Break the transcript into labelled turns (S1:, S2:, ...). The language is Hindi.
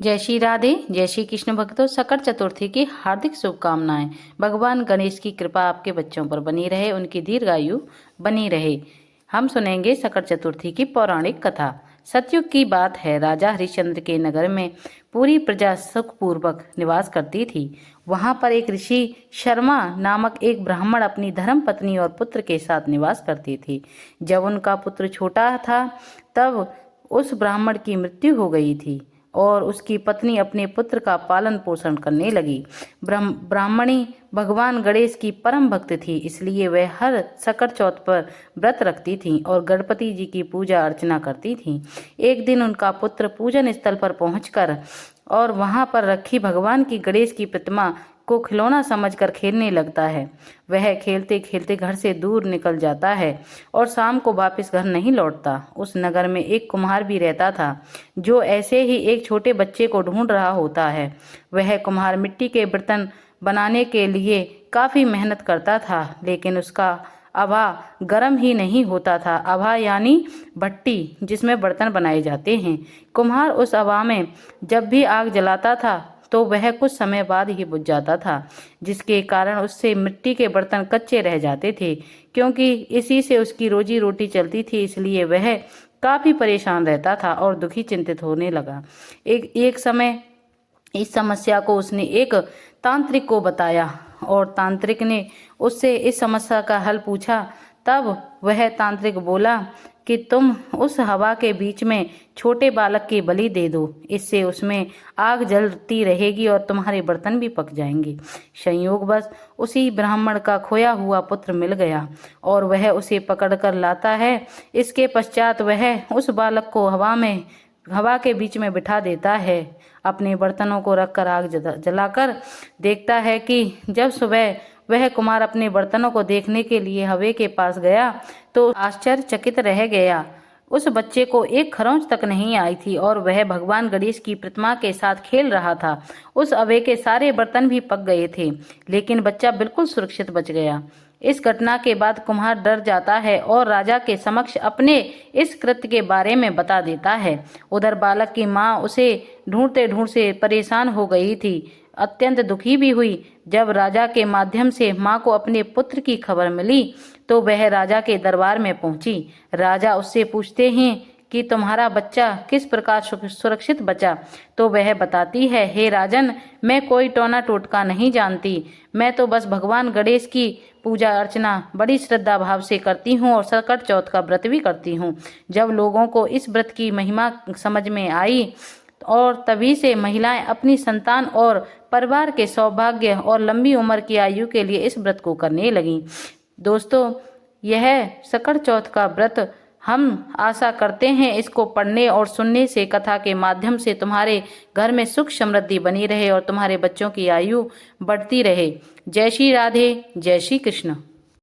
S1: जय श्री राधे। जय श्री कृष्ण भक्तों, सकट चतुर्थी की हार्दिक शुभकामनाएं। भगवान गणेश की कृपा आपके बच्चों पर बनी रहे, उनकी दीर्घायु बनी रहे। हम सुनेंगे सकट चतुर्थी की पौराणिक कथा। सतयुग की बात है। राजा हरिश्चंद्र के नगर में पूरी प्रजा सुखपूर्वक निवास करती थी। वहां पर एक ऋषि शर्मा नामक एक ब्राह्मण अपनी धर्म पत्नी और पुत्र के साथ निवास करती थी। जब उनका पुत्र छोटा था तब उस ब्राह्मण की मृत्यु हो गई थी और उसकी पत्नी अपने पुत्र का पालन पोषण करने लगी। ब्राह्मणी भगवान गणेश की परम भक्त थी, इसलिए वह हर सकट चौथ पर व्रत रखती थी और गणपति जी की पूजा अर्चना करती थी। एक दिन उनका पुत्र पूजन स्थल पर पहुंचकर और वहां पर रखी भगवान की गणेश की प्रतिमा को खिलौना समझकर खेलने लगता है। वह खेलते खेलते घर से दूर निकल जाता है और शाम को वापस घर नहीं लौटता। उस नगर में एक कुम्हार भी रहता था जो ऐसे ही एक छोटे बच्चे को ढूंढ रहा होता है। वह कुम्हार मिट्टी के बर्तन बनाने के लिए काफी मेहनत करता था, लेकिन उसका अभा गर्म ही नहीं होता था। अभा यानी भट्टी जिसमें बर्तन बनाए जाते हैं। कुम्हार उस अभा में जब भी आग जलाता था तो वह कुछ समय बाद ही बुझ जाता था, जिसके कारण उससे मिट्टी के बर्तन कच्चे रह जाते थे। क्योंकि इसी से उसकी रोजी रोटी चलती थी, इसलिए वह काफी परेशान रहता था और दुखी चिंतित होने लगा। एक समय इस समस्या को उसने एक तांत्रिक को बताया और तांत्रिक ने उससे इस समस्या का हल पूछा। तब वह तांत्रिक बोला कि तुम उस हवा के बीच में छोटे बालक की बलि दे दो, इससे उसमें आग जलती रहेगी और तुम्हारे बर्तन भी पक जाएंगे। संयोगवश उसी ब्राह्मण का खोया हुआ पुत्र मिल गया और वह उसे पकड़कर लाता है। इसके पश्चात वह उस बालक को हवा के बीच में बिठा देता है। अपने बर्तनों को रखकर आग जलाकर देखता है कि जब सुबह वह कुमार अपने बर्तनों को देखने के लिए हवे के पास गया तो आश्चर्यचकित रह गया। उस बच्चे को एक खरोंच तक नहीं आई थी और वह भगवान गणेश की प्रतिमा के साथ खेल रहा था। उस हवे के सारे बर्तन भी पक गए थे, लेकिन बच्चा बिल्कुल सुरक्षित बच गया। इस घटना के बाद कुम्हार डर जाता है और राजा के समक्ष अपने इस कृत्य के बारे में बता देता है। उधर बालक की माँ उसे ढूंढते ढूंढते परेशान हो गई थी, अत्यंत दुखी भी हुई। जब राजा के माध्यम से माँ को अपने पुत्र की खबर मिली तो वह राजा के दरबार में पहुंची। राजा उससे पूछते हैं कि तुम्हारा बच्चा किस प्रकार सुरक्षित बचा, तो वह बताती है, हे राजन, मैं कोई टोना टोटका नहीं जानती। मैं तो बस भगवान गणेश की पूजा अर्चना बड़ी श्रद्धा भाव से करती हूँ और सकट चौथ का व्रत भी करती हूँ। जब लोगों को इस व्रत की महिमा समझ में आई और तभी से महिलाएं अपनी संतान और परिवार के सौभाग्य और लंबी उम्र की आयु के लिए इस व्रत को करने लगीं। दोस्तों, यह सकट चौथ का व्रत हम आशा करते हैं इसको पढ़ने और सुनने से, कथा के माध्यम से तुम्हारे घर में सुख समृद्धि बनी रहे और तुम्हारे बच्चों की आयु बढ़ती रहे। जय श्री राधे। जय श्री कृष्ण।